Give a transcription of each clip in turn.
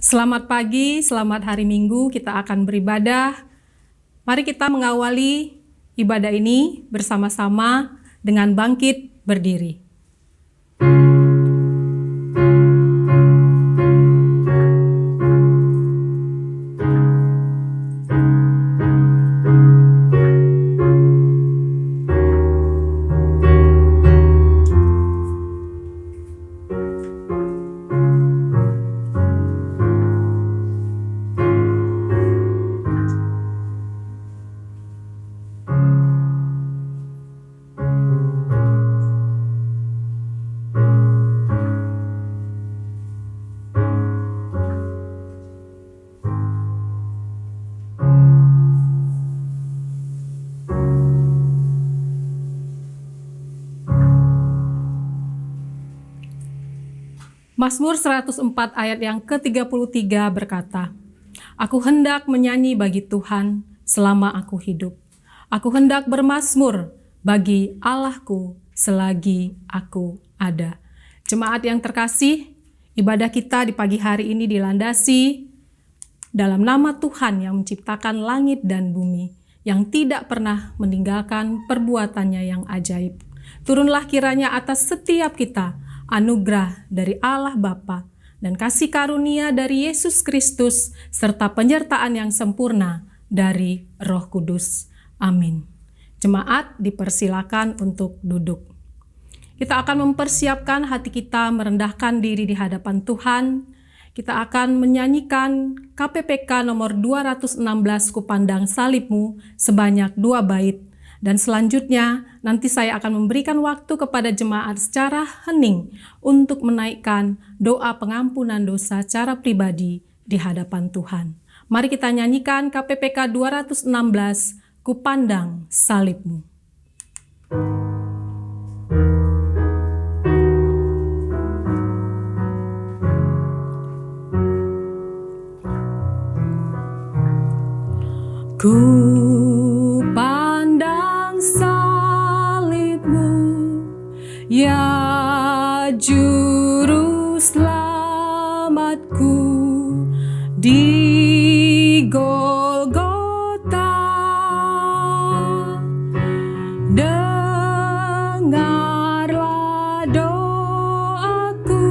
Selamat pagi, selamat hari Minggu, kita akan beribadah. Mari kita mengawali ibadah ini bersama-sama dengan bangkit berdiri. Mazmur 104 ayat yang ke-33 berkata, "Aku hendak menyanyi bagi Tuhan selama aku hidup. Aku hendak bermazmur bagi Allahku selagi aku ada." Jemaat yang terkasih, ibadah kita di pagi hari ini dilandasi dalam nama Tuhan yang menciptakan langit dan bumi, yang tidak pernah meninggalkan perbuatannya yang ajaib. Turunlah kiranya atas setiap kita anugerah dari Allah Bapa dan kasih karunia dari Yesus Kristus serta penyertaan yang sempurna dari Roh Kudus. Amin. Jemaat dipersilakan untuk duduk. Kita akan mempersiapkan hati kita merendahkan diri di hadapan Tuhan. Kita akan menyanyikan KPPK nomor 216 Kupandang Salibmu sebanyak 2 bait. Dan selanjutnya nanti saya akan memberikan waktu kepada jemaat secara hening untuk menaikkan doa pengampunan dosa secara pribadi di hadapan Tuhan. Mari kita nyanyikan KPPK 216, Kupandang Salibmu. Kupandang salibmu, ya juru selamatku, di Golgota. Dengarlah doaku,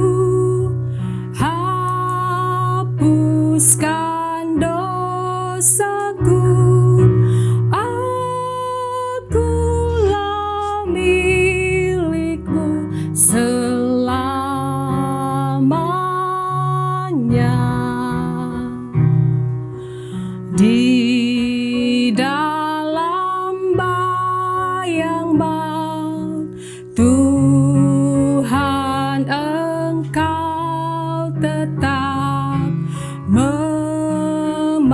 hapuskan dosaku. Akulah milikmu selamanya. Di dalam bayang maut, Tuhan Engkau tetap memanduku.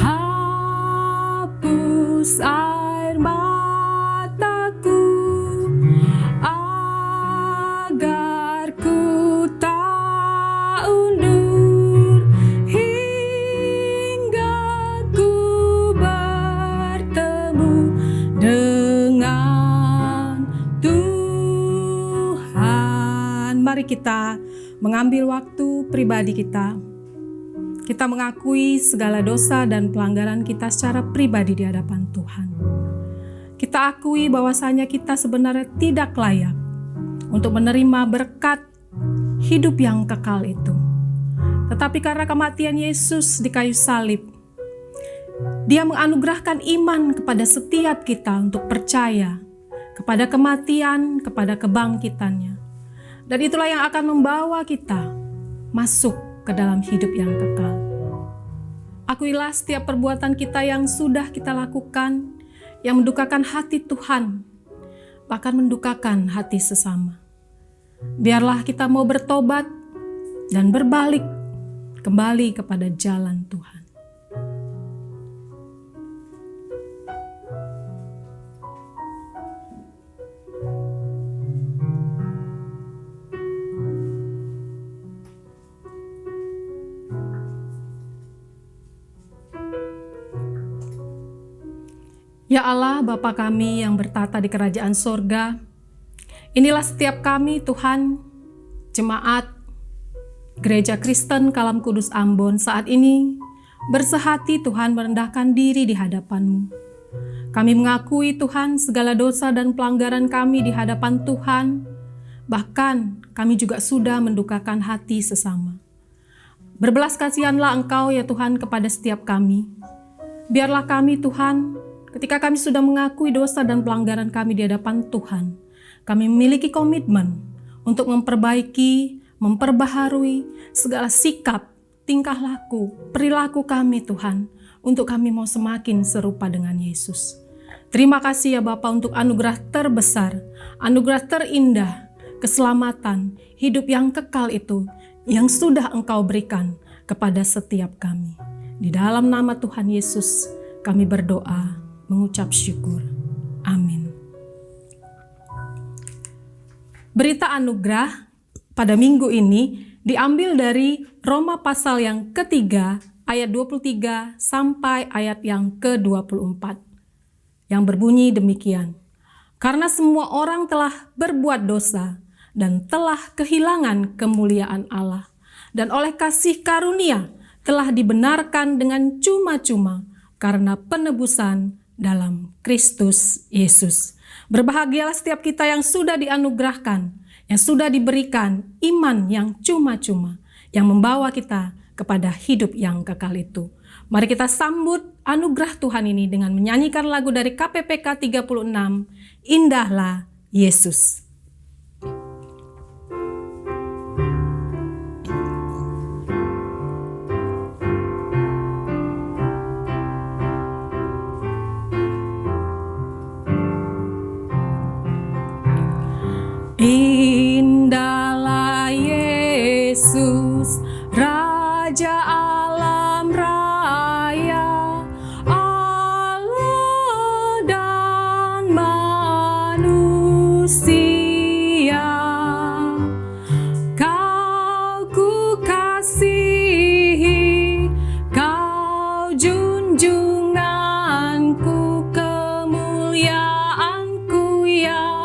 Hapus air mataku agar ku tak undur hingga ku bertemu dengan Tuhan. Mari kita mengambil waktu pribadi kita. Kita mengakui segala dosa dan pelanggaran kita secara pribadi di hadapan Tuhan. Kita akui bahwasanya kita sebenarnya tidak layak untuk menerima berkat hidup yang kekal itu. Tetapi karena kematian Yesus di kayu salib, Dia menganugerahkan iman kepada setiap kita untuk percaya kepada kematian, kepada kebangkitannya. Dan itulah yang akan membawa kita masuk ke dalam hidup yang kekal. Akuilah setiap perbuatan kita yang sudah kita lakukan, yang mendukakan hati Tuhan, bahkan mendukakan hati sesama. Biarlah kita mau bertobat dan berbalik kembali kepada jalan Tuhan. Ya Allah, Bapa kami yang bertata di kerajaan sorga, inilah setiap kami Tuhan Jemaat Gereja Kristen Kalam Kudus Ambon saat ini bersehati Tuhan merendahkan diri di hadapan-Mu. Kami mengakui Tuhan segala dosa dan pelanggaran kami di hadapan Tuhan, bahkan kami juga sudah mendukakan hati sesama. Berbelas kasihanlah Engkau ya Tuhan kepada setiap kami. Biarlah kami Tuhan, ketika kami sudah mengakui dosa dan pelanggaran kami di hadapan Tuhan, kami memiliki komitmen untuk memperbaiki, memperbaharui segala sikap, tingkah laku, perilaku kami Tuhan, untuk kami mau semakin serupa dengan Yesus. Terima kasih ya Bapa untuk anugerah terbesar, anugerah terindah, keselamatan, hidup yang kekal itu yang sudah Engkau berikan kepada setiap kami. Di dalam nama Tuhan Yesus kami berdoa, mengucap syukur. Amin. Berita anugerah pada minggu ini diambil dari Roma pasal yang ketiga ayat 23 sampai ayat yang ke-24 yang berbunyi demikian. Karena semua orang telah berbuat dosa dan telah kehilangan kemuliaan Allah, dan oleh kasih karunia telah dibenarkan dengan cuma-cuma karena penebusan dalam Kristus Yesus. Berbahagialah setiap kita yang sudah dianugerahkan, yang sudah diberikan iman yang cuma-cuma, yang membawa kita kepada hidup yang kekal itu. Mari kita sambut anugerah Tuhan ini dengan menyanyikan lagu dari KPPK 36, Indahlah Yesus. Indahlah Yesus, Raja alam raya, Allah dan manusia. Kau ku kasihi, Kau junjunganku, kemuliaanku yang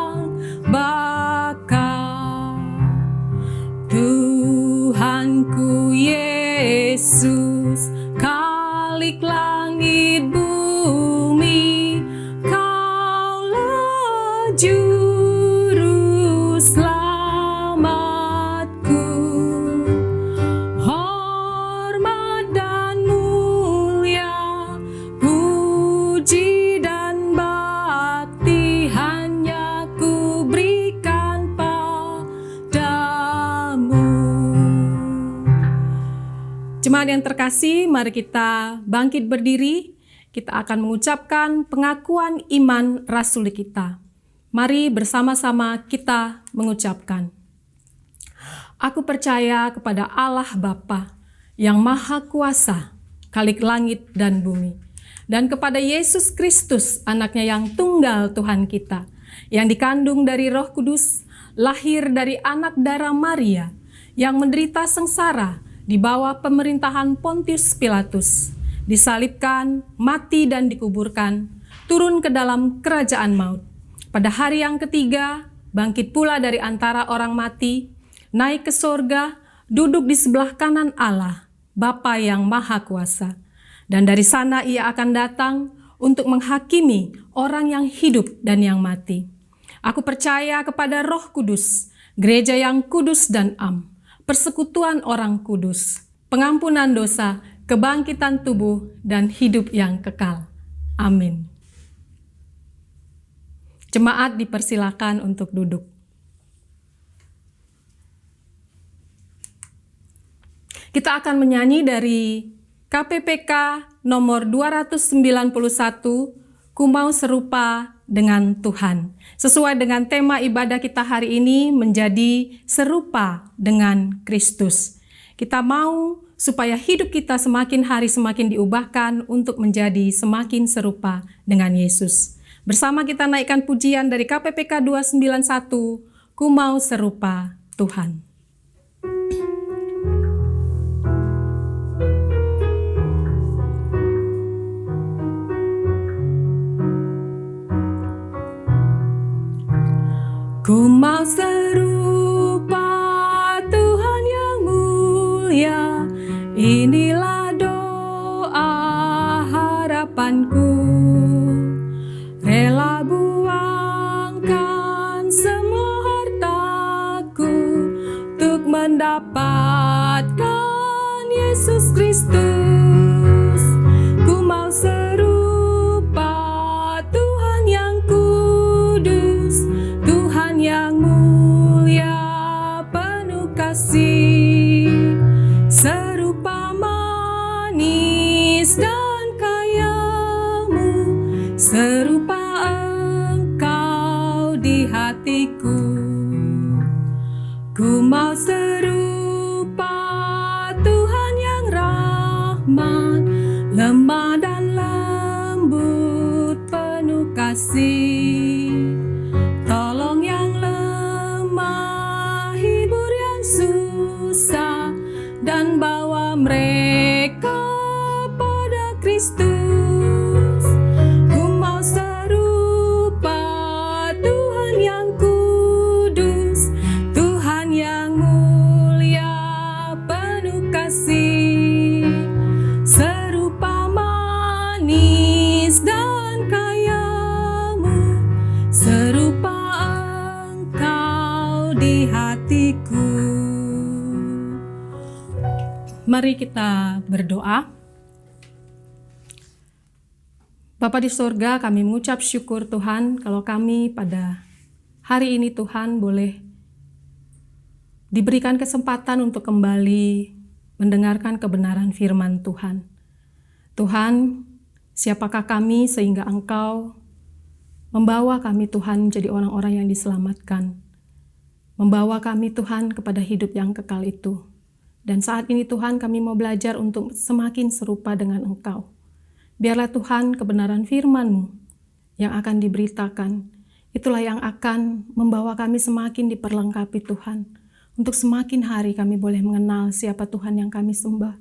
Tuhanku Yesus, Khalik langit bumi, Kaulah juru selamatku. Hormat dan mulia, puji dan bakti hanya ku berikan padamu. Jemaat yang terkasih, mari kita bangkit berdiri. Kita akan mengucapkan pengakuan iman rasuli kita. Mari bersama-sama kita mengucapkan. Aku percaya kepada Allah Bapa yang Maha Kuasa, Khalik langit dan bumi, dan kepada Yesus Kristus, anaknya yang tunggal Tuhan kita, yang dikandung dari Roh Kudus, lahir dari anak darah Maria, yang menderita sengsara di bawah pemerintahan Pontius Pilatus, disalibkan, mati dan dikuburkan, turun ke dalam kerajaan maut. Pada hari yang ketiga, bangkit pula dari antara orang mati, naik ke sorga, duduk di sebelah kanan Allah, Bapa yang Maha Kuasa. Dan dari sana ia akan datang untuk menghakimi orang yang hidup dan yang mati. Aku percaya kepada Roh Kudus, gereja yang kudus dan am, persekutuan orang kudus, pengampunan dosa, kebangkitan tubuh, dan hidup yang kekal. Amin. Jemaat dipersilakan untuk duduk. Kita akan menyanyi dari KPPK nomor 291, Ku Mau Serupa dengan Tuhan. Sesuai dengan tema ibadah kita hari ini menjadi serupa dengan Kristus. Kita mau supaya hidup kita semakin hari semakin diubahkan untuk menjadi semakin serupa dengan Yesus. Bersama kita naikkan pujian dari KPPK 291, Ku Mau Serupa Tuhan. Ku mau serupa mendapatkan Yesus Kristus. Ku mau serupa Tuhan yang kudus, Tuhan yang mulia penuh kasih, serupa manis dan kayamu, serupa Engkau di hatiku. Ku mau serupa Tuhan yang rahmat, lemah dan lembut penuh kasih. Tolong yang lemah, hibur yang susah, dan bawa mereka pada Kristus. Ku mau serupa Tuhan yang kudus, Tuhan yang mulia penuh kasih, serupa manis dan kayamu, serupa Engkau di hatiku. Mari kita berdoa. Bapa di sorga, kami mengucap syukur Tuhan kalau kami pada hari ini Tuhan boleh diberikan kesempatan untuk kembali mendengarkan kebenaran firman Tuhan. Tuhan, siapakah kami sehingga Engkau membawa kami Tuhan menjadi orang-orang yang diselamatkan. Membawa kami Tuhan kepada hidup yang kekal itu. Dan saat ini Tuhan kami mau belajar untuk semakin serupa dengan Engkau. Biarlah Tuhan kebenaran firman-Mu yang akan diberitakan, itulah yang akan membawa kami semakin diperlengkapi Tuhan. Untuk semakin hari kami boleh mengenal siapa Tuhan yang kami sembah.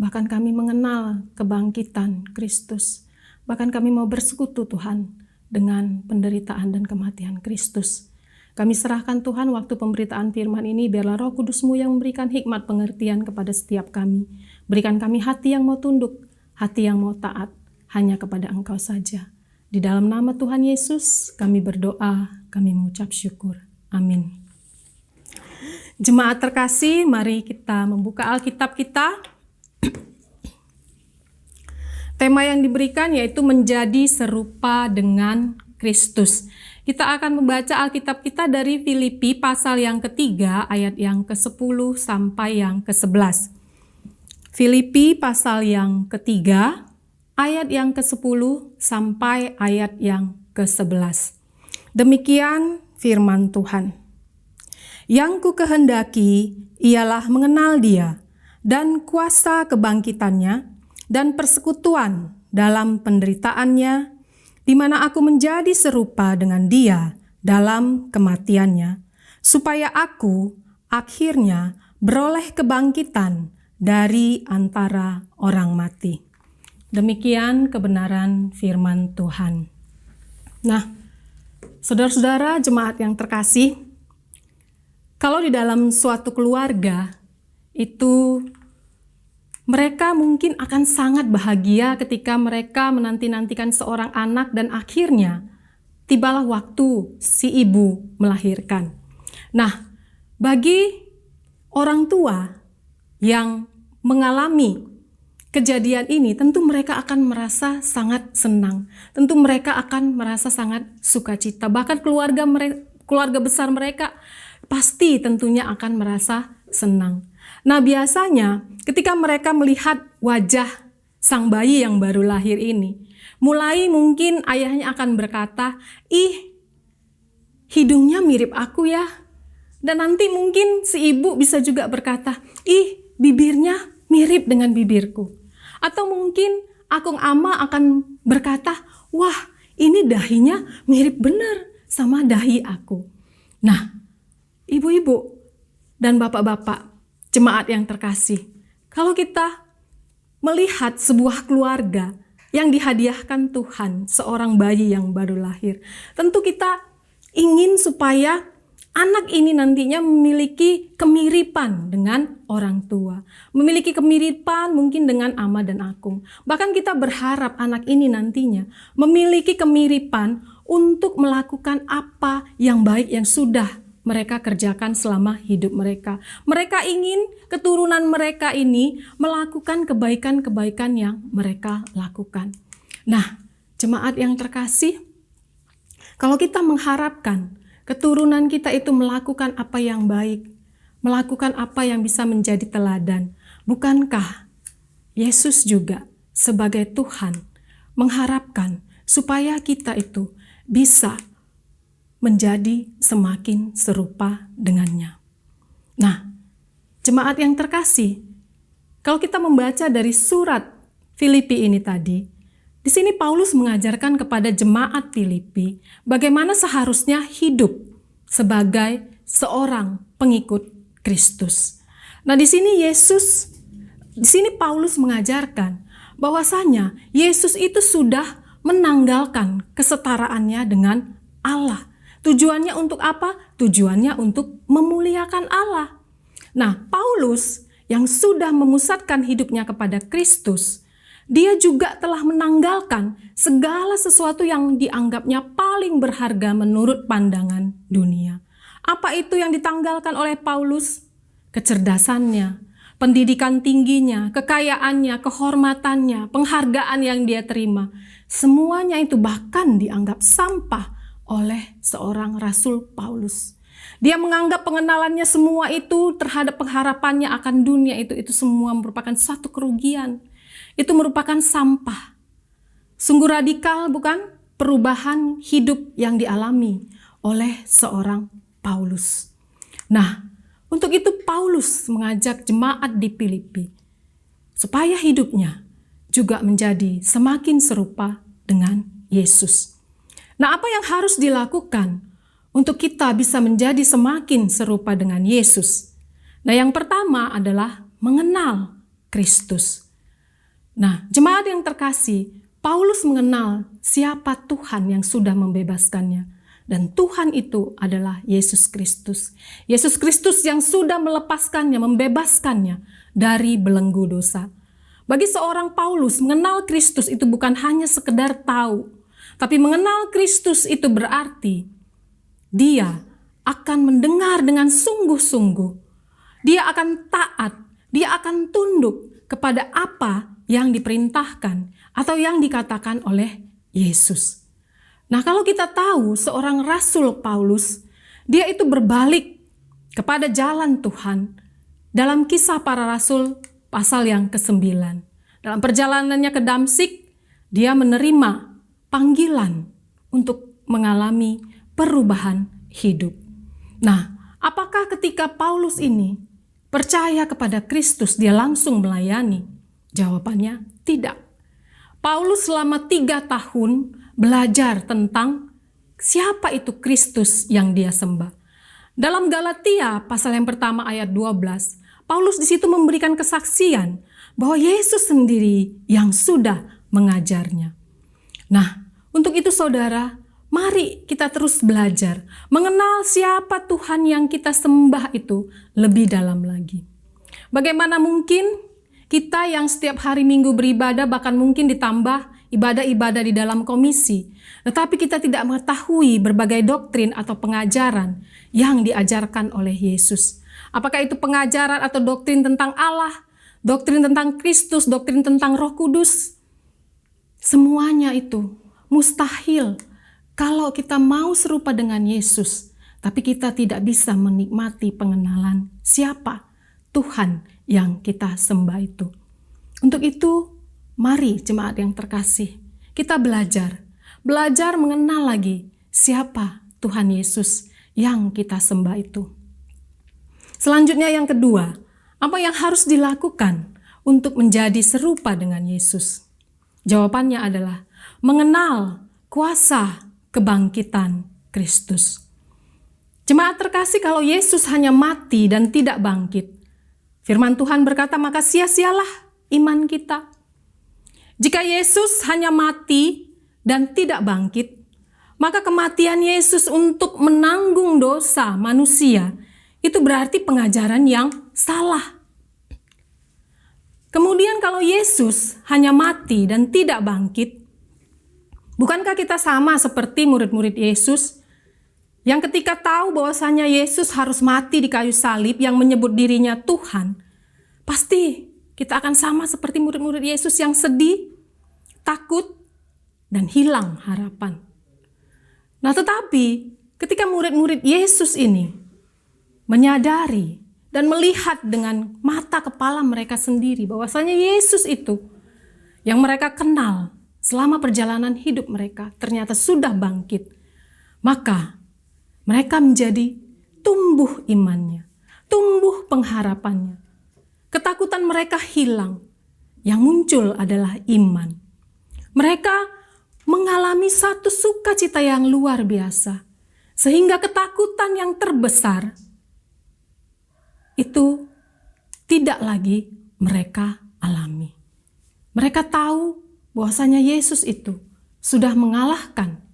Bahkan kami mengenal kebangkitan Kristus. Bahkan kami mau bersekutu Tuhan dengan penderitaan dan kematian Kristus. Kami serahkan Tuhan waktu pemberitaan firman ini, biarlah Roh Kudus-Mu yang memberikan hikmat pengertian kepada setiap kami. Berikan kami hati yang mau tunduk, hati yang mau taat, hanya kepada Engkau saja. Di dalam nama Tuhan Yesus kami berdoa, kami mengucap syukur. Amin. Jemaat terkasih, mari kita membuka Alkitab kita. Tema yang diberikan yaitu menjadi serupa dengan Kristus. Kita akan membaca Alkitab kita dari Filipi pasal yang ketiga, ayat yang ke-10 sampai yang ke-11. Filipi pasal yang ketiga, ayat yang ke-10 sampai ayat yang ke-11. Demikian firman Tuhan. Yang ku kehendaki ialah mengenal Dia dan kuasa kebangkitannya dan persekutuan dalam penderitaannya, di mana aku menjadi serupa dengan Dia dalam kematiannya, supaya aku akhirnya beroleh kebangkitan dari antara orang mati. Demikian kebenaran firman Tuhan. Nah, saudara-saudara jemaat yang terkasih, kalau di dalam suatu keluarga itu mereka mungkin akan sangat bahagia ketika mereka menanti-nantikan seorang anak dan akhirnya tibalah waktu si ibu melahirkan. Nah, bagi orang tua yang mengalami kejadian ini, tentu mereka akan merasa sangat senang. Tentu mereka akan merasa sangat sukacita. Bahkan keluarga besar mereka pasti tentunya akan merasa senang. Nah, biasanya ketika mereka melihat wajah sang bayi yang baru lahir ini, mulai mungkin ayahnya akan berkata, "Ih, hidungnya mirip aku ya." Dan nanti mungkin si ibu bisa juga berkata, "Ih, bibirnya mirip dengan bibirku." Atau mungkin akung ama akan berkata, "Wah, ini dahinya mirip benar sama dahi aku." Nah, ibu-ibu dan bapak-bapak, jemaat yang terkasih, kalau kita melihat sebuah keluarga yang dihadiahkan Tuhan, seorang bayi yang baru lahir, tentu kita ingin supaya anak ini nantinya memiliki kemiripan dengan orang tua, memiliki kemiripan mungkin dengan ama dan akung. Bahkan kita berharap anak ini nantinya memiliki kemiripan untuk melakukan apa yang baik yang sudah mereka kerjakan selama hidup mereka. Mereka ingin keturunan mereka ini melakukan kebaikan-kebaikan yang mereka lakukan. Nah, jemaat yang terkasih, kalau kita mengharapkan keturunan kita itu melakukan apa yang baik, melakukan apa yang bisa menjadi teladan, bukankah Yesus juga sebagai Tuhan mengharapkan supaya kita itu bisa menjadi semakin serupa dengannya. Nah, jemaat yang terkasih, kalau kita membaca dari surat Filipi ini tadi, di sini Paulus mengajarkan kepada jemaat Filipi bagaimana seharusnya hidup sebagai seorang pengikut Kristus. Nah, di sini Paulus mengajarkan bahwasanya Yesus itu sudah menanggalkan kesetaraannya dengan Allah. Tujuannya untuk apa? Tujuannya untuk memuliakan Allah. Nah, Paulus yang sudah memusatkan hidupnya kepada Kristus, dia juga telah menanggalkan segala sesuatu yang dianggapnya paling berharga menurut pandangan dunia. Apa itu yang ditanggalkan oleh Paulus? Kecerdasannya, pendidikan tingginya, kekayaannya, kehormatannya, penghargaan yang dia terima. Semuanya itu bahkan dianggap sampah oleh seorang Rasul Paulus. Dia menganggap pengenalannya semua itu terhadap pengharapannya akan dunia itu semua merupakan suatu kerugian. Itu merupakan sampah. Sungguh radikal, bukan? Perubahan hidup yang dialami oleh seorang Paulus. Nah, untuk itu Paulus mengajak jemaat di Filipi supaya hidupnya juga menjadi semakin serupa dengan Yesus. Nah, apa yang harus dilakukan untuk kita bisa menjadi semakin serupa dengan Yesus? Nah, yang pertama adalah mengenal Kristus. Nah, jemaat yang terkasih, Paulus mengenal siapa Tuhan yang sudah membebaskannya. Dan Tuhan itu adalah Yesus Kristus. Yesus Kristus yang sudah melepaskannya, membebaskannya dari belenggu dosa. Bagi seorang Paulus, mengenal Kristus itu bukan hanya sekedar tahu, tapi mengenal Kristus itu berarti dia akan mendengar dengan sungguh-sungguh. Dia akan taat, dia akan tunduk kepada apa yang diperintahkan atau yang dikatakan oleh Yesus. Nah, kalau kita tahu seorang Rasul Paulus, dia itu berbalik kepada jalan Tuhan dalam Kisah Para Rasul pasal yang ke-9. Dalam perjalanannya ke Damsik, dia menerima panggilan untuk mengalami perubahan hidup. Nah, apakah ketika Paulus ini percaya kepada Kristus dia langsung melayani? Jawabannya tidak. Paulus selama 3 tahun belajar tentang siapa itu Kristus yang dia sembah. Dalam Galatia pasal yang pertama ayat 12, Paulus di situ memberikan kesaksian bahwa Yesus sendiri yang sudah mengajarnya. Nah, untuk itu saudara, mari kita terus belajar mengenal siapa Tuhan yang kita sembah itu lebih dalam lagi. Bagaimana mungkin kita yang setiap hari Minggu beribadah, bahkan mungkin ditambah ibadah-ibadah di dalam komisi, tetapi kita tidak mengetahui berbagai doktrin atau pengajaran yang diajarkan oleh Yesus. Apakah itu pengajaran atau doktrin tentang Allah, doktrin tentang Kristus, doktrin tentang Roh Kudus? Semuanya itu mustahil kalau kita mau serupa dengan Yesus, tapi kita tidak bisa menikmati pengenalan siapa Tuhan yang kita sembah itu. Untuk itu, mari jemaat yang terkasih, kita belajar mengenal lagi siapa Tuhan Yesus yang kita sembah itu. Selanjutnya yang kedua, apa yang harus dilakukan untuk menjadi serupa dengan Yesus? Jawabannya adalah mengenal kuasa kebangkitan Kristus. Jemaat terkasih, kalau Yesus hanya mati dan tidak bangkit, firman Tuhan berkata maka sia-sialah iman kita. Jika Yesus hanya mati dan tidak bangkit, maka kematian Yesus untuk menanggung dosa manusia itu berarti pengajaran yang salah. Kemudian kalau Yesus hanya mati dan tidak bangkit, bukankah kita sama seperti murid-murid Yesus Yang ketika tahu bahwasanya Yesus harus mati di kayu salib yang menyebut dirinya Tuhan, pasti kita akan sama seperti murid-murid Yesus yang sedih, takut, dan hilang harapan. Nah, tetapi ketika murid-murid Yesus ini menyadari dan melihat dengan mata kepala mereka sendiri bahwasanya Yesus itu yang mereka kenal selama perjalanan hidup mereka ternyata sudah bangkit, maka mereka menjadi tumbuh imannya, tumbuh pengharapannya. Ketakutan mereka hilang, yang muncul adalah iman. Mereka mengalami satu sukacita yang luar biasa, sehingga ketakutan yang terbesar itu tidak lagi mereka alami. Mereka tahu bahwasanya Yesus itu sudah mengalahkan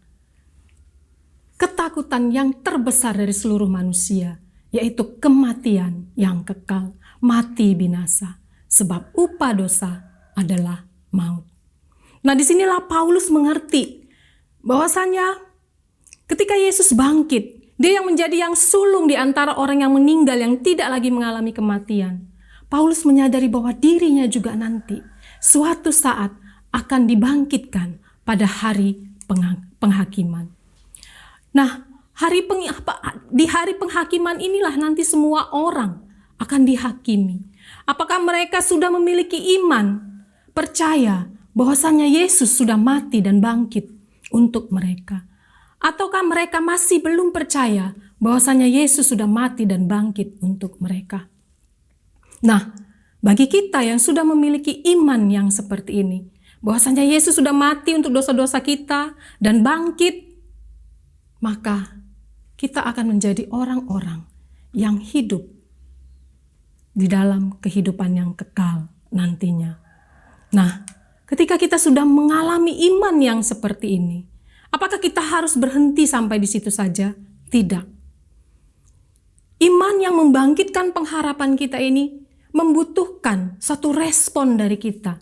ketakutan yang terbesar dari seluruh manusia, yaitu kematian yang kekal, mati binasa, sebab upah dosa adalah maut. Nah, disinilah Paulus mengerti bahwasanya ketika Yesus bangkit, dia yang menjadi yang sulung di antara orang yang meninggal yang tidak lagi mengalami kematian. Paulus menyadari bahwa dirinya juga nanti suatu saat akan dibangkitkan pada hari penghakiman. Nah, di hari penghakiman inilah nanti semua orang akan dihakimi. Apakah mereka sudah memiliki iman, percaya bahwasannya Yesus sudah mati dan bangkit untuk mereka? Ataukah mereka masih belum percaya bahwasannya Yesus sudah mati dan bangkit untuk mereka? Nah, bagi kita yang sudah memiliki iman yang seperti ini, bahwasannya Yesus sudah mati untuk dosa-dosa kita dan bangkit, maka kita akan menjadi orang-orang yang hidup di dalam kehidupan yang kekal nantinya. Nah, ketika kita sudah mengalami iman yang seperti ini, apakah kita harus berhenti sampai di situ saja? Tidak. Iman yang membangkitkan pengharapan kita ini membutuhkan satu respon dari kita.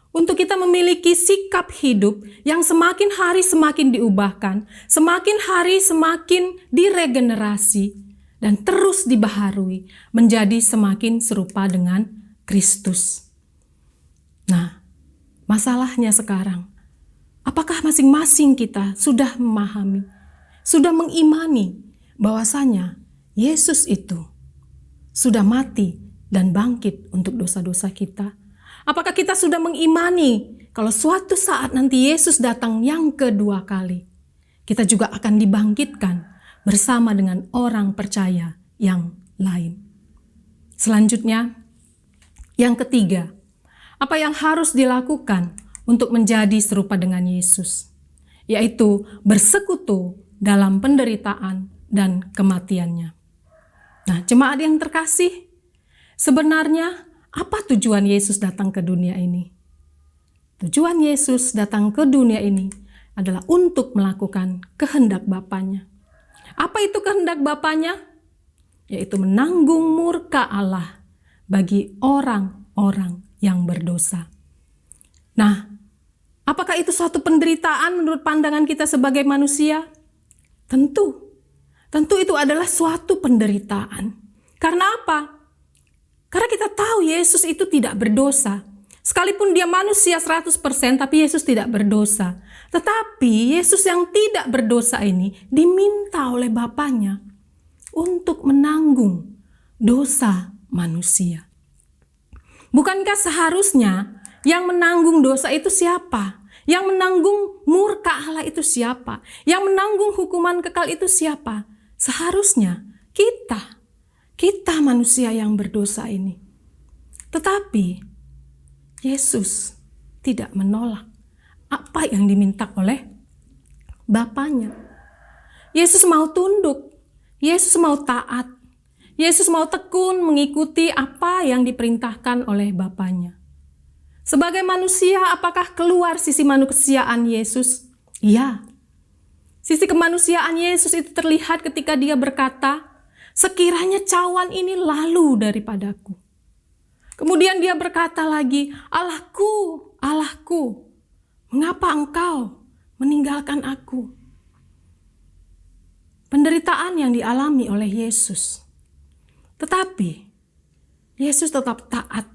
Untuk kita memiliki sikap hidup yang semakin hari semakin diubahkan, semakin hari semakin diregenerasi, dan terus dibaharui menjadi semakin serupa dengan Kristus. Nah, masalahnya sekarang, apakah masing-masing kita sudah memahami, sudah mengimani bahwasanya Yesus itu sudah mati dan bangkit untuk dosa-dosa kita? Apakah kita sudah mengimani kalau suatu saat nanti Yesus datang yang kedua kali, kita juga akan dibangkitkan bersama dengan orang percaya yang lain? Selanjutnya, yang ketiga, apa yang harus dilakukan untuk menjadi serupa dengan Yesus? Yaitu bersekutu dalam penderitaan dan kematiannya. Nah, jemaat yang terkasih, sebenarnya apa tujuan Yesus datang ke dunia ini? Tujuan Yesus datang ke dunia ini adalah untuk melakukan kehendak Bapanya. Apa itu kehendak Bapanya? Yaitu menanggung murka Allah bagi orang-orang yang berdosa. Nah, apakah itu suatu penderitaan menurut pandangan kita sebagai manusia? Tentu itu adalah suatu penderitaan. Karena apa? Karena kita tahu Yesus itu tidak berdosa. Sekalipun dia manusia 100%, tapi Yesus tidak berdosa. Tetapi Yesus yang tidak berdosa ini diminta oleh Bapanya untuk menanggung dosa manusia. Bukankah seharusnya yang menanggung dosa itu siapa? Yang menanggung murka Allah itu siapa? Yang menanggung hukuman kekal itu siapa? Seharusnya kita manusia yang berdosa ini. Tetapi Yesus tidak menolak apa yang diminta oleh Bapanya. Yesus mau tunduk, Yesus mau taat, Yesus mau tekun mengikuti apa yang diperintahkan oleh Bapanya. Sebagai manusia, apakah keluar sisi kemanusiaan Yesus? Iya. Sisi kemanusiaan Yesus itu terlihat ketika dia berkata, "Sekiranya cawan ini lalu daripadaku." Kemudian dia berkata lagi, "Allahku, Allahku, mengapa engkau meninggalkan aku?" penderitaan yang dialami oleh Yesus. Tetapi Yesus tetap taat.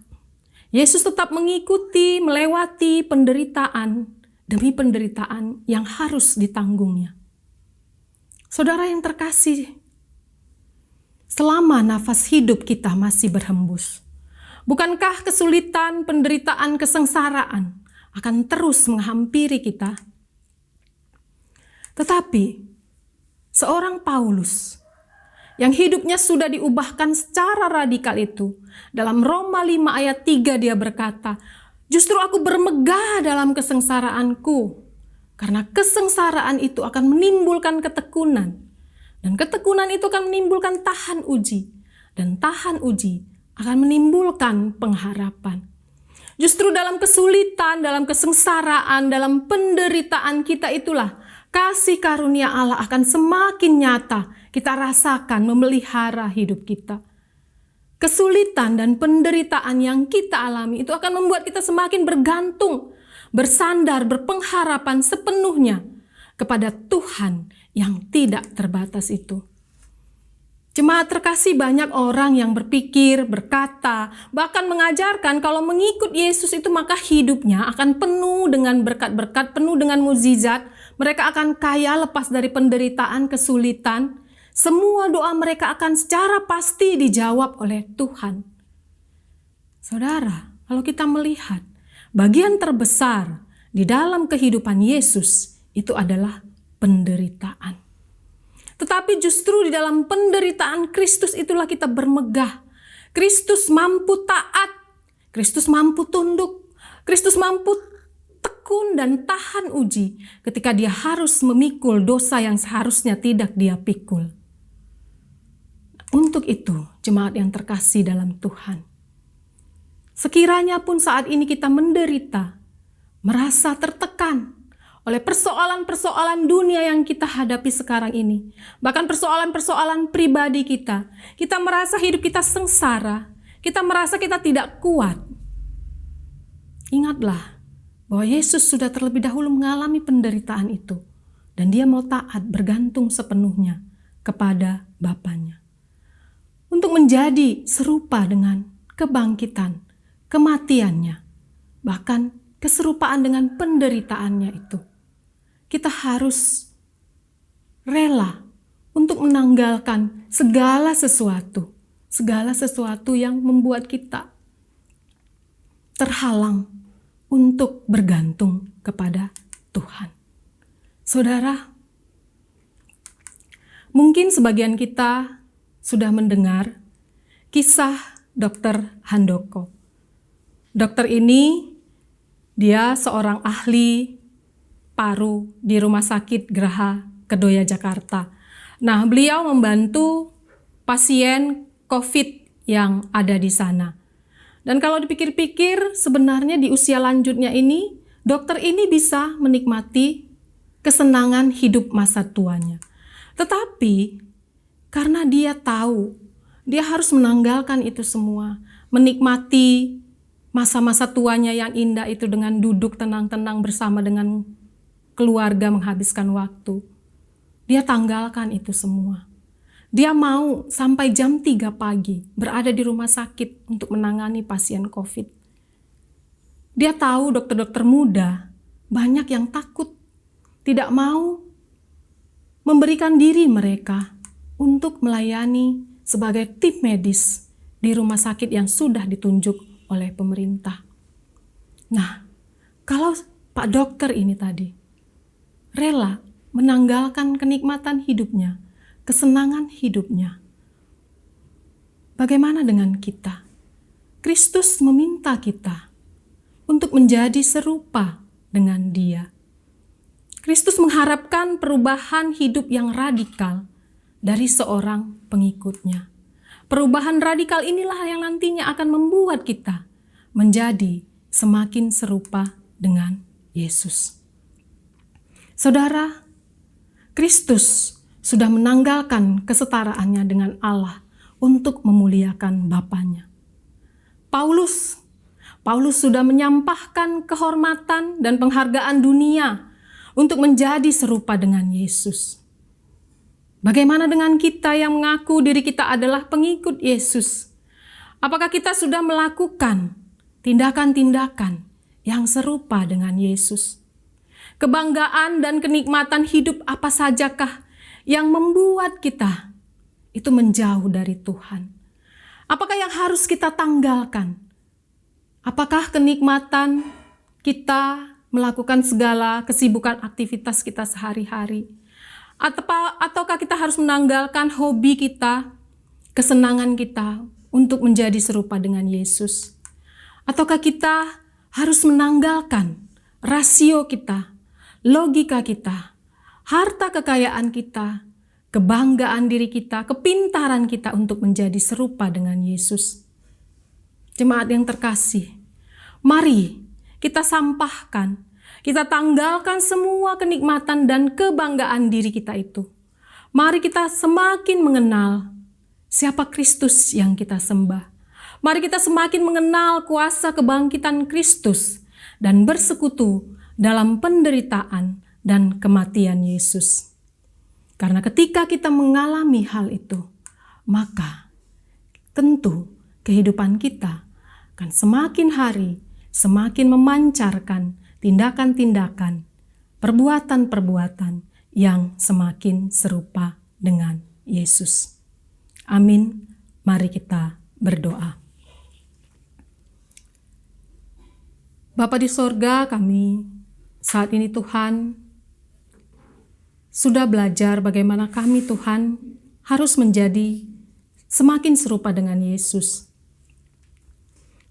Yesus tetap mengikuti, melewati penderitaan demi penderitaan yang harus ditanggungnya. Saudara yang terkasih, selama nafas hidup kita masih berhembus, bukankah kesulitan, penderitaan, kesengsaraan akan terus menghampiri kita? Tetapi seorang Paulus yang hidupnya sudah diubahkan secara radikal itu, dalam Roma 5 ayat 3 dia berkata, "Justru aku bermegah dalam kesengsaraanku, karena kesengsaraan itu akan menimbulkan ketekunan, dan ketekunan itu akan menimbulkan tahan uji, dan tahan uji akan menimbulkan pengharapan." Justru dalam kesulitan, dalam kesengsaraan, dalam penderitaan kita itulah kasih karunia Allah akan semakin nyata kita rasakan memelihara hidup kita. Kesulitan dan penderitaan yang kita alami itu akan membuat kita semakin bergantung, bersandar, berpengharapan sepenuhnya kepada Tuhan yang tidak terbatas itu. Jemaat terkasih, banyak orang yang berpikir, berkata, bahkan mengajarkan kalau mengikut Yesus itu maka hidupnya akan penuh dengan berkat-berkat, penuh dengan mukjizat. Mereka akan kaya lepas dari penderitaan, kesulitan. Semua doa mereka akan secara pasti dijawab oleh Tuhan. Saudara, kalau kita melihat bagian terbesar di dalam kehidupan Yesus itu adalah penderitaan. Tetapi justru di dalam penderitaan Kristus itulah kita bermegah. Kristus mampu taat, Kristus mampu tunduk, Kristus mampu tekun dan tahan uji ketika dia harus memikul dosa yang seharusnya tidak dia pikul. Untuk itu, jemaat yang terkasih dalam Tuhan, sekiranya pun saat ini kita menderita, merasa tertekan oleh persoalan-persoalan dunia yang kita hadapi sekarang ini, bahkan persoalan-persoalan pribadi kita merasa hidup kita sengsara, kita merasa kita tidak kuat. Ingatlah bahwa Yesus sudah terlebih dahulu mengalami penderitaan itu, dan dia mau taat bergantung sepenuhnya kepada Bapanya. Untuk menjadi serupa dengan kebangkitan, kematiannya, bahkan keserupaan dengan penderitaannya itu. Kita harus rela untuk menanggalkan segala sesuatu yang membuat kita terhalang untuk bergantung kepada Tuhan. Saudara, mungkin sebagian kita sudah mendengar kisah Dr. Handoko. Dokter ini, dia seorang ahli paru di Rumah Sakit Geraha Kedoya, Jakarta. Nah, beliau membantu pasien COVID yang ada di sana. Dan kalau dipikir-pikir, sebenarnya di usia lanjutnya ini, dokter ini bisa menikmati kesenangan hidup masa tuanya. Tetapi, karena dia tahu, dia harus menanggalkan itu semua, menikmati masa-masa tuanya yang indah itu dengan duduk tenang-tenang bersama dengan keluarga menghabiskan waktu. Dia tanggalkan itu semua. Dia mau sampai jam 3 pagi berada di rumah sakit untuk menangani pasien COVID. Dia tahu dokter-dokter muda banyak yang takut, tidak mau memberikan diri mereka untuk melayani sebagai tim medis di rumah sakit yang sudah ditunjuk oleh pemerintah. Nah, kalau Pak Dokter ini tadi rela menanggalkan kenikmatan hidupnya, kesenangan hidupnya, bagaimana dengan kita? Kristus meminta kita untuk menjadi serupa dengan Dia. Kristus mengharapkan perubahan hidup yang radikal dari seorang pengikutnya. Perubahan radikal inilah yang nantinya akan membuat kita menjadi semakin serupa dengan Yesus. Saudara, Kristus sudah menanggalkan kesetaraannya dengan Allah untuk memuliakan Bapanya. Paulus sudah menyampahkan kehormatan dan penghargaan dunia untuk menjadi serupa dengan Yesus. Bagaimana dengan kita yang mengaku diri kita adalah pengikut Yesus? Apakah kita sudah melakukan tindakan-tindakan yang serupa dengan Yesus? Kebanggaan dan kenikmatan hidup apa sajakah yang membuat kita itu menjauh dari Tuhan? Apakah yang harus kita tanggalkan? Apakah kenikmatan kita melakukan segala kesibukan aktivitas kita sehari-hari? Ataukah kita harus menanggalkan hobi kita, kesenangan kita untuk menjadi serupa dengan Yesus? Ataukah kita harus menanggalkan rasio kita, logika kita, harta kekayaan kita, kebanggaan diri kita, kepintaran kita untuk menjadi serupa dengan Yesus? Jemaat yang terkasih, mari kita sampahkan, kita tanggalkan semua kenikmatan dan kebanggaan diri kita itu. Mari kita semakin mengenal siapa Kristus yang kita sembah. Mari kita semakin mengenal kuasa kebangkitan Kristus dan bersekutu dalam penderitaan dan kematian Yesus. Karena ketika kita mengalami hal itu, maka tentu kehidupan kita akan semakin hari semakin memancarkan tindakan-tindakan, perbuatan-perbuatan yang semakin serupa dengan Yesus. Amin. Mari kita berdoa. Bapa di sorga, kami saat ini Tuhan sudah belajar bagaimana kami Tuhan harus menjadi semakin serupa dengan Yesus.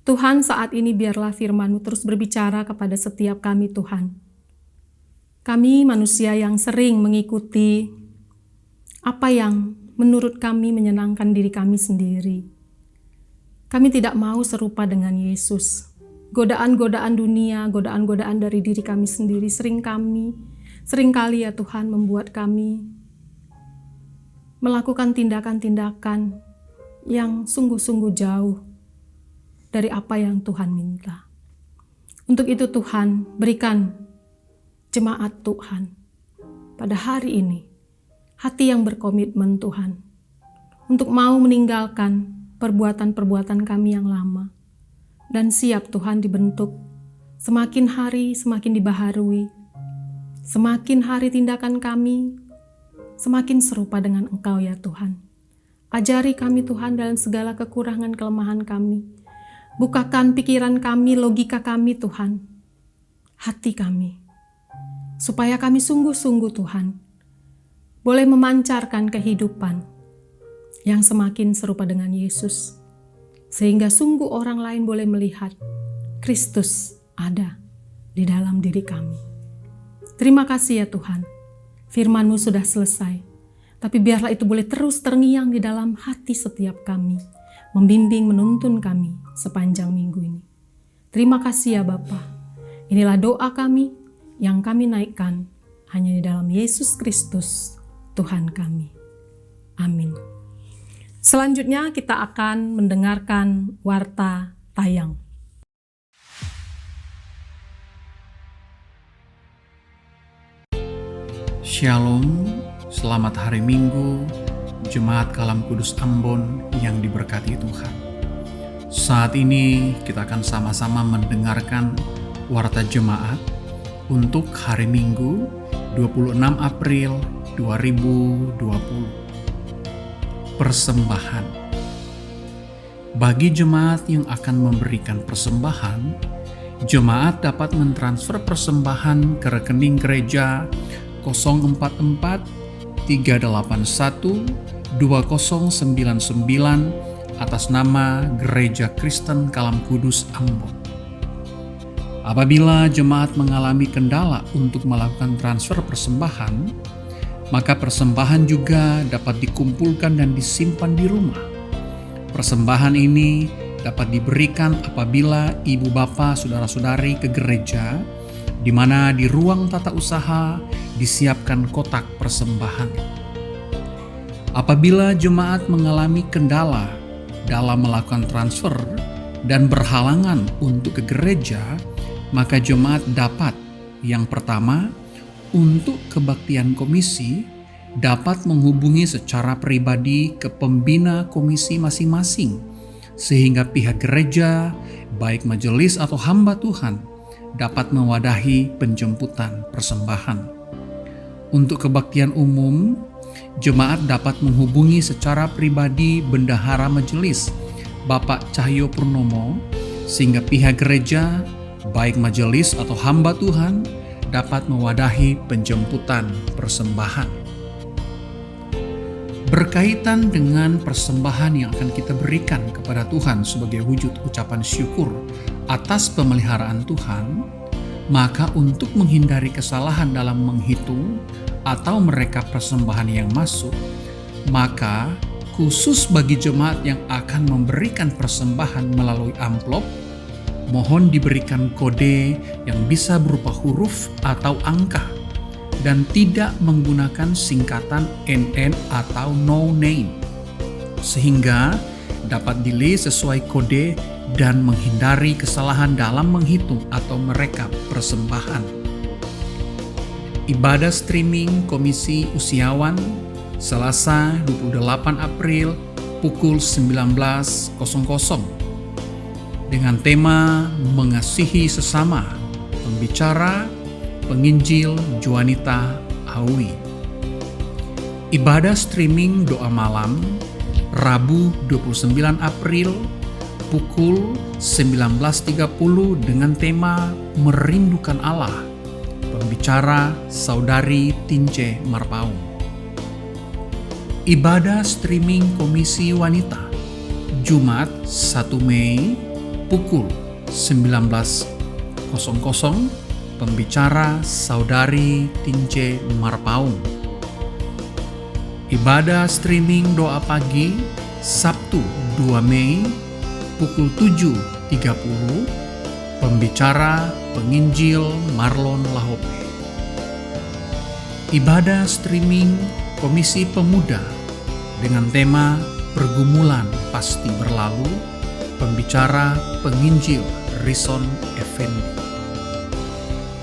Tuhan, saat ini biarlah firman-Mu terus berbicara kepada setiap kami Tuhan. Kami manusia yang sering mengikuti apa yang menurut kami menyenangkan diri kami sendiri. Kami tidak mau serupa dengan Yesus. Godaan-godaan dunia, godaan-godaan dari diri kami sendiri seringkali ya Tuhan membuat kami melakukan tindakan-tindakan yang sungguh-sungguh jauh dari apa yang Tuhan minta. Untuk itu Tuhan, berikan jemaat Tuhan pada hari ini hati yang berkomitmen Tuhan untuk mau meninggalkan perbuatan-perbuatan kami yang lama dan siap Tuhan dibentuk semakin hari semakin dibaharui, semakin hari tindakan kami semakin serupa dengan Engkau ya Tuhan. Ajari kami Tuhan dalam segala kekurangan kelemahan kami. Bukakan pikiran kami, logika kami Tuhan, hati kami, supaya kami sungguh-sungguh Tuhan, boleh memancarkan kehidupan yang semakin serupa dengan Yesus, sehingga sungguh orang lain boleh melihat Kristus ada di dalam diri kami. Terima kasih ya Tuhan, firman-Mu sudah selesai, tapi biarlah itu boleh terus terngiang di dalam hati setiap kami, membimbing menuntun kami sepanjang minggu ini. Terima kasih ya Bapa. Inilah doa kami yang kami naikkan hanya di dalam Yesus Kristus Tuhan kami. Amin. Selanjutnya kita akan mendengarkan warta tayang. Shalom, selamat hari Minggu, Jemaat Kalam Kudus Ambon yang diberkati Tuhan. Saat ini kita akan sama-sama mendengarkan warta jemaat untuk hari Minggu 26 April 2020. Persembahan. Bagi jemaat yang akan memberikan persembahan, jemaat dapat mentransfer persembahan ke rekening gereja 044 381 2099 atas nama Gereja Kristen Kalam Kudus Ambon. Apabila jemaat mengalami kendala untuk melakukan transfer persembahan, maka persembahan juga dapat dikumpulkan dan disimpan di rumah. Persembahan ini dapat diberikan apabila ibu bapa saudara-saudari ke gereja, di mana di ruang tata usaha disiapkan kotak persembahan. Apabila jemaat mengalami kendala dalam melakukan transfer dan berhalangan untuk ke gereja, maka jemaat dapat yang pertama untuk kebaktian komisi dapat menghubungi secara pribadi ke pembina komisi masing-masing, sehingga pihak gereja, baik majelis atau hamba Tuhan, dapat mewadahi penjemputan persembahan. Untuk kebaktian umum, jemaat dapat menghubungi secara pribadi bendahara majelis, Bapak Cahyo Purnomo, sehingga pihak gereja, baik majelis atau hamba Tuhan, dapat mewadahi penjemputan persembahan. Berkaitan dengan persembahan yang akan kita berikan kepada Tuhan sebagai wujud ucapan syukur atas pemeliharaan Tuhan, maka untuk menghindari kesalahan dalam menghitung atau merekap persembahan yang masuk, maka khusus bagi jemaat yang akan memberikan persembahan melalui amplop, mohon diberikan kode yang bisa berupa huruf atau angka dan tidak menggunakan singkatan NN atau no name, sehingga dapat dilih sesuai kode dan menghindari kesalahan dalam menghitung atau merekap persembahan. Ibadah streaming Komisi Usiawan Selasa 28 April pukul 19.00 dengan tema Mengasihi Sesama. Pembicara Penginjil Juanita Awi. Ibadah streaming doa malam Rabu 29 April pukul 19.30 dengan tema Merindukan Allah. Pembicara Saudari Tince Marpaung. Ibadah streaming Komisi Wanita Jumat 1 Mei pukul 19.00. Pembicara Saudari Tince Marpaung. Ibadah streaming doa pagi Sabtu 2 Mei pukul 7.30. Pembicara Penginjil Marlon Lahope. Ibadah streaming Komisi Pemuda dengan tema Pergumulan Pasti Berlalu. Pembicara Penginjil Rison Effendi.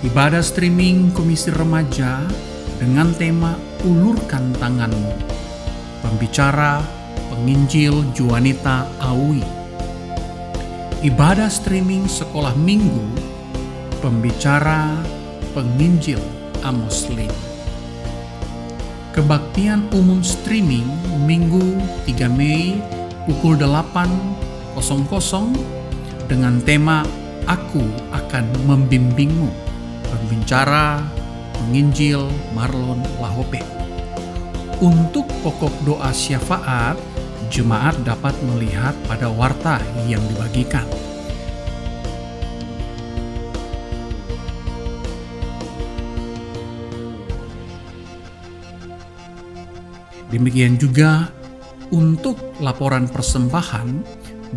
Ibadah streaming Komisi Remaja dengan tema Ulurkan Tanganmu. Pembicara Penginjil Juanita Awi. Ibadah streaming Sekolah Minggu. Pembicara Penginjil Amos Lim. Kebaktian umum streaming Minggu 3 Mei pukul 8.00 dengan tema Aku Akan Membimbingmu. Pembicara Penginjil Marlon Lahope. Untuk pokok doa syafaat, jemaat dapat melihat pada warta yang dibagikan. Demikian juga untuk laporan persembahan,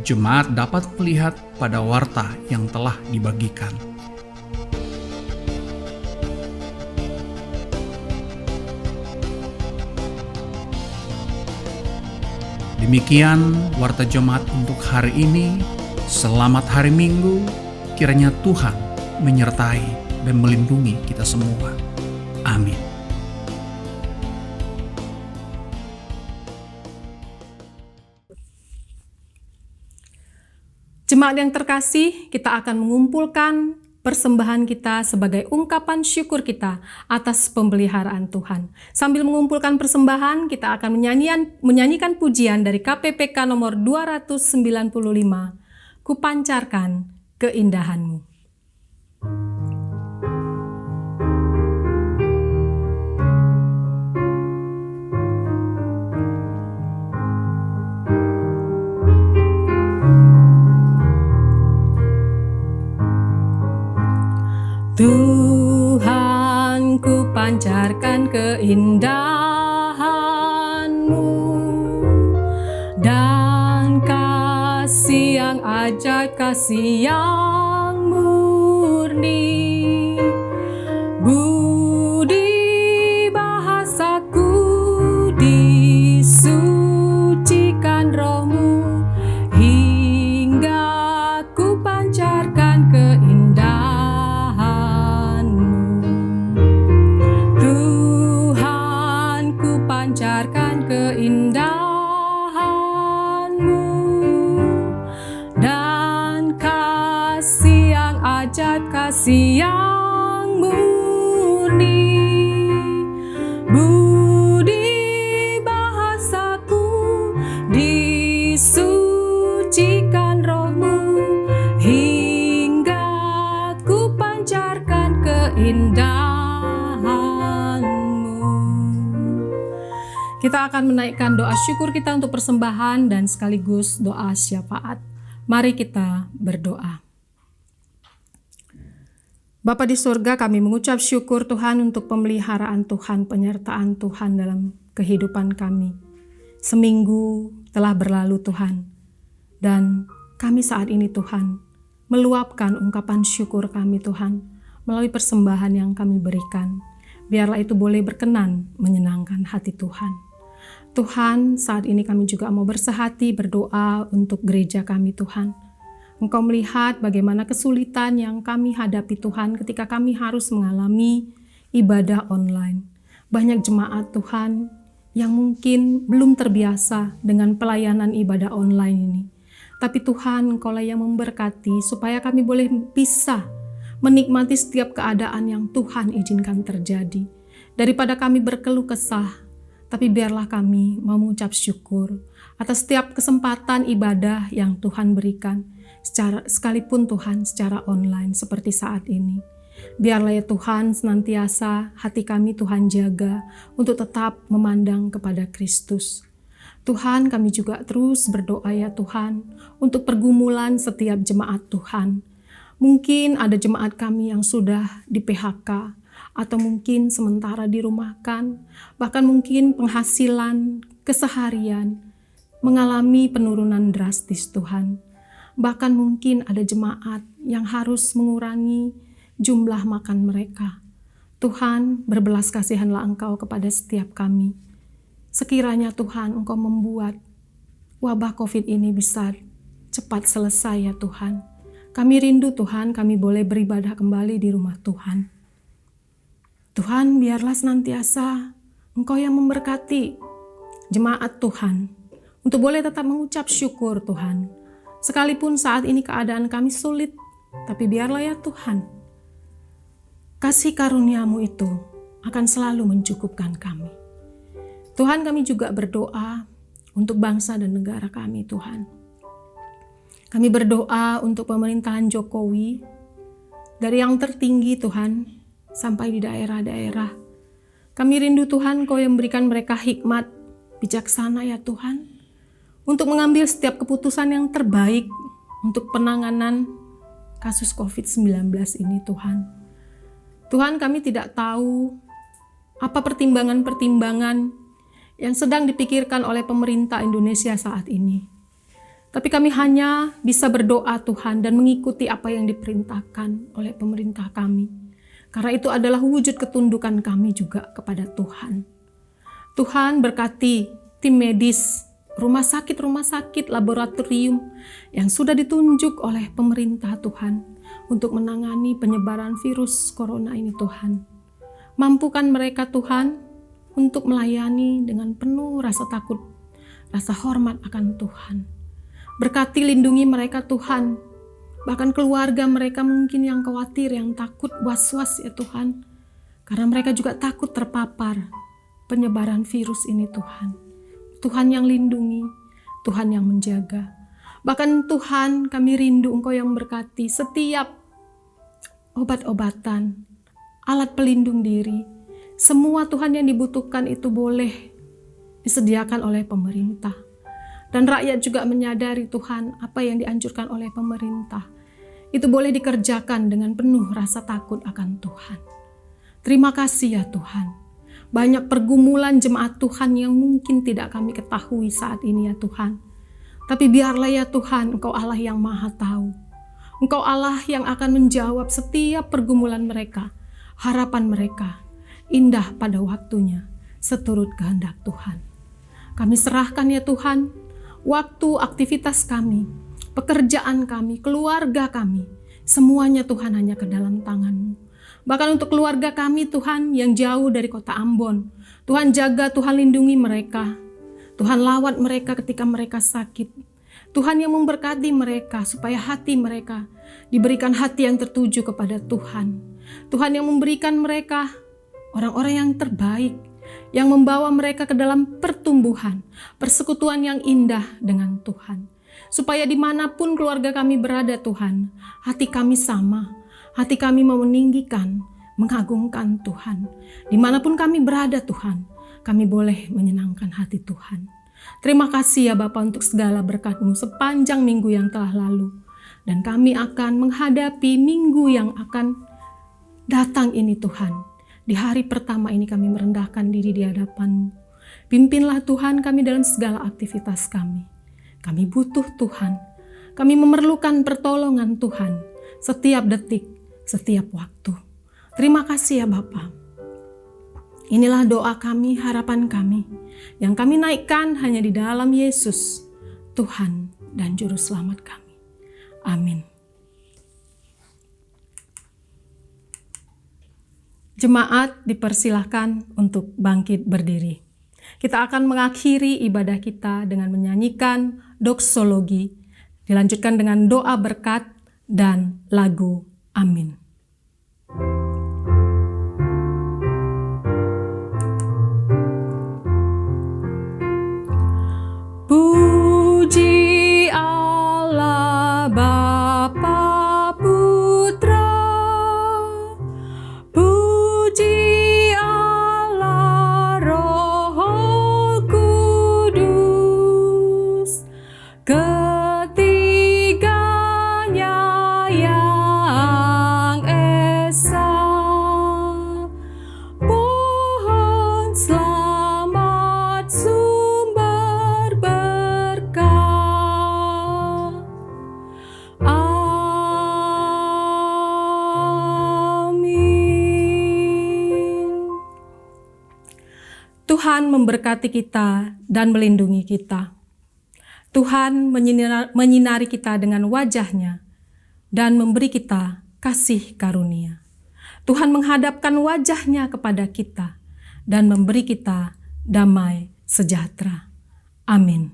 jemaat dapat melihat pada warta yang telah dibagikan. Demikian warta jemaat untuk hari ini. Selamat hari Minggu. Kiranya Tuhan menyertai dan melindungi kita semua. Amin. Jemaat yang terkasih, kita akan mengumpulkan persembahan kita sebagai ungkapan syukur kita atas pemeliharaan Tuhan. Sambil mengumpulkan persembahan, kita akan menyanyikan pujian dari KPPK nomor 295, Kupancarkan Keindahanmu. Tuhan, ku pancarkan keindahan-Mu dan kasih yang ajaib, kasih yang murni. Budi bahasaku disucikan Roh-Mu hingga ku pancarkan keindahan. kasih yang murni, budi bahasaku disucikan rohmu, hingga ku pancarkan keindahanmu. Kita akan menaikkan doa syukur kita untuk persembahan dan sekaligus doa syafaat. Mari kita berdoa. Bapa di surga, kami mengucap syukur Tuhan untuk pemeliharaan Tuhan, penyertaan Tuhan dalam kehidupan kami. Seminggu telah berlalu Tuhan, dan kami saat ini Tuhan meluapkan ungkapan syukur kami Tuhan melalui persembahan yang kami berikan. Biarlah itu boleh berkenan menyenangkan hati Tuhan. Tuhan, saat ini kami juga mau bersehati berdoa untuk gereja kami Tuhan. Engkau melihat bagaimana kesulitan yang kami hadapi Tuhan ketika kami harus mengalami ibadah online. Banyak jemaat Tuhan yang mungkin belum terbiasa dengan pelayanan ibadah online ini. Tapi Tuhan, Engkau-lah yang memberkati supaya kami boleh bisa menikmati setiap keadaan yang Tuhan izinkan terjadi. Daripada kami berkeluh kesah, tapi biarlah kami mau mengucap syukur atas setiap kesempatan ibadah yang Tuhan berikan, sekalipun Tuhan secara online seperti saat ini. Biarlah ya Tuhan senantiasa hati kami Tuhan jaga untuk tetap memandang kepada Kristus. Tuhan, kami juga terus berdoa ya Tuhan untuk pergumulan setiap jemaat Tuhan. Mungkin ada jemaat kami yang sudah di PHK atau mungkin sementara dirumahkan, bahkan mungkin penghasilan keseharian mengalami penurunan drastis Tuhan. Bahkan mungkin ada jemaat yang harus mengurangi jumlah makan mereka. Tuhan, berbelas kasihanlah Engkau kepada setiap kami. Sekiranya Tuhan Engkau membuat wabah COVID ini bisa cepat selesai ya Tuhan. Kami rindu Tuhan, kami boleh beribadah kembali di rumah Tuhan. Tuhan, biarlah senantiasa Engkau yang memberkati jemaat Tuhan untuk boleh tetap mengucap syukur Tuhan. Sekalipun saat ini keadaan kami sulit, tapi biarlah ya Tuhan, kasih karunia-Mu itu akan selalu mencukupkan kami. Tuhan, kami juga berdoa untuk bangsa dan negara kami Tuhan. Kami berdoa untuk pemerintahan Jokowi, dari yang tertinggi Tuhan, sampai di daerah-daerah. Kami rindu Tuhan, Kau yang memberikan mereka hikmat, bijaksana ya Tuhan, untuk mengambil setiap keputusan yang terbaik untuk penanganan kasus COVID-19 ini Tuhan. Tuhan, kami tidak tahu apa pertimbangan-pertimbangan yang sedang dipikirkan oleh pemerintah Indonesia saat ini. Tapi kami hanya bisa berdoa Tuhan dan mengikuti apa yang diperintahkan oleh pemerintah kami. Karena itu adalah wujud ketundukan kami juga kepada Tuhan. Tuhan, berkati tim medis, rumah sakit, laboratorium yang sudah ditunjuk oleh pemerintah Tuhan untuk menangani penyebaran virus corona ini Tuhan. Mampukan mereka Tuhan untuk melayani dengan penuh rasa takut, rasa hormat akan Tuhan. Berkati lindungi mereka Tuhan, bahkan keluarga mereka mungkin yang khawatir, yang takut, was-was ya Tuhan. Karena mereka juga takut terpapar penyebaran virus ini Tuhan. Tuhan yang lindungi, Tuhan yang menjaga. Bahkan Tuhan, kami rindu Engkau yang berkati setiap obat-obatan, alat pelindung diri. Semua Tuhan yang dibutuhkan itu boleh disediakan oleh pemerintah. Dan rakyat juga menyadari Tuhan apa yang dianjurkan oleh pemerintah. Itu boleh dikerjakan dengan penuh rasa takut akan Tuhan. Terima kasih ya Tuhan. Banyak pergumulan jemaat Tuhan yang mungkin tidak kami ketahui saat ini ya Tuhan. Tapi biarlah ya Tuhan, Engkau Allah yang maha tahu. Engkau Allah yang akan menjawab setiap pergumulan mereka, harapan mereka, indah pada waktunya, seturut kehendak Tuhan. Kami serahkan ya Tuhan, waktu aktivitas kami, pekerjaan kami, keluarga kami, semuanya Tuhan hanya ke dalam tangan-Mu. Bahkan untuk keluarga kami Tuhan yang jauh dari kota Ambon, Tuhan jaga, Tuhan lindungi mereka. Tuhan lawat mereka ketika mereka sakit. Tuhan yang memberkati mereka supaya hati mereka diberikan hati yang tertuju kepada Tuhan. Tuhan yang memberikan mereka orang-orang yang terbaik, yang membawa mereka ke dalam pertumbuhan, persekutuan yang indah dengan Tuhan. Supaya dimanapun keluarga kami berada Tuhan, hati kami sama, hati kami mau meninggikan, mengagungkan Tuhan. Dimanapun kami berada Tuhan, kami boleh menyenangkan hati Tuhan. Terima kasih ya Bapa untuk segala berkat-Mu sepanjang minggu yang telah lalu. Dan kami akan menghadapi minggu yang akan datang ini Tuhan. Di hari pertama ini kami merendahkan diri di hadapan-Mu. Pimpinlah Tuhan kami dalam segala aktivitas kami. Kami butuh Tuhan. Kami memerlukan pertolongan Tuhan setiap detik, setiap waktu. Terima kasih ya Bapa. Inilah doa kami, harapan kami, yang kami naikkan hanya di dalam Yesus, Tuhan dan Juru Selamat kami. Amin. Jemaat dipersilahkan untuk bangkit berdiri. Kita akan mengakhiri ibadah kita dengan menyanyikan doksologi, dilanjutkan dengan doa berkat dan lagu Amin. Puji Allah Bapa Putra, puji Allah Roh Kudus, ketiganya yang esa. Pohon selamat sumber berkah. Amin. Tuhan memberkati kita dan melindungi kita. Tuhan menyinari kita dengan wajah-Nya dan memberi kita kasih karunia. Tuhan menghadapkan wajah-Nya kepada kita dan memberi kita damai sejahtera. Amin.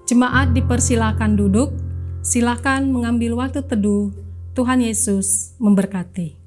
Jemaat dipersilakan duduk, silakan mengambil waktu teduh. Tuhan Yesus memberkati.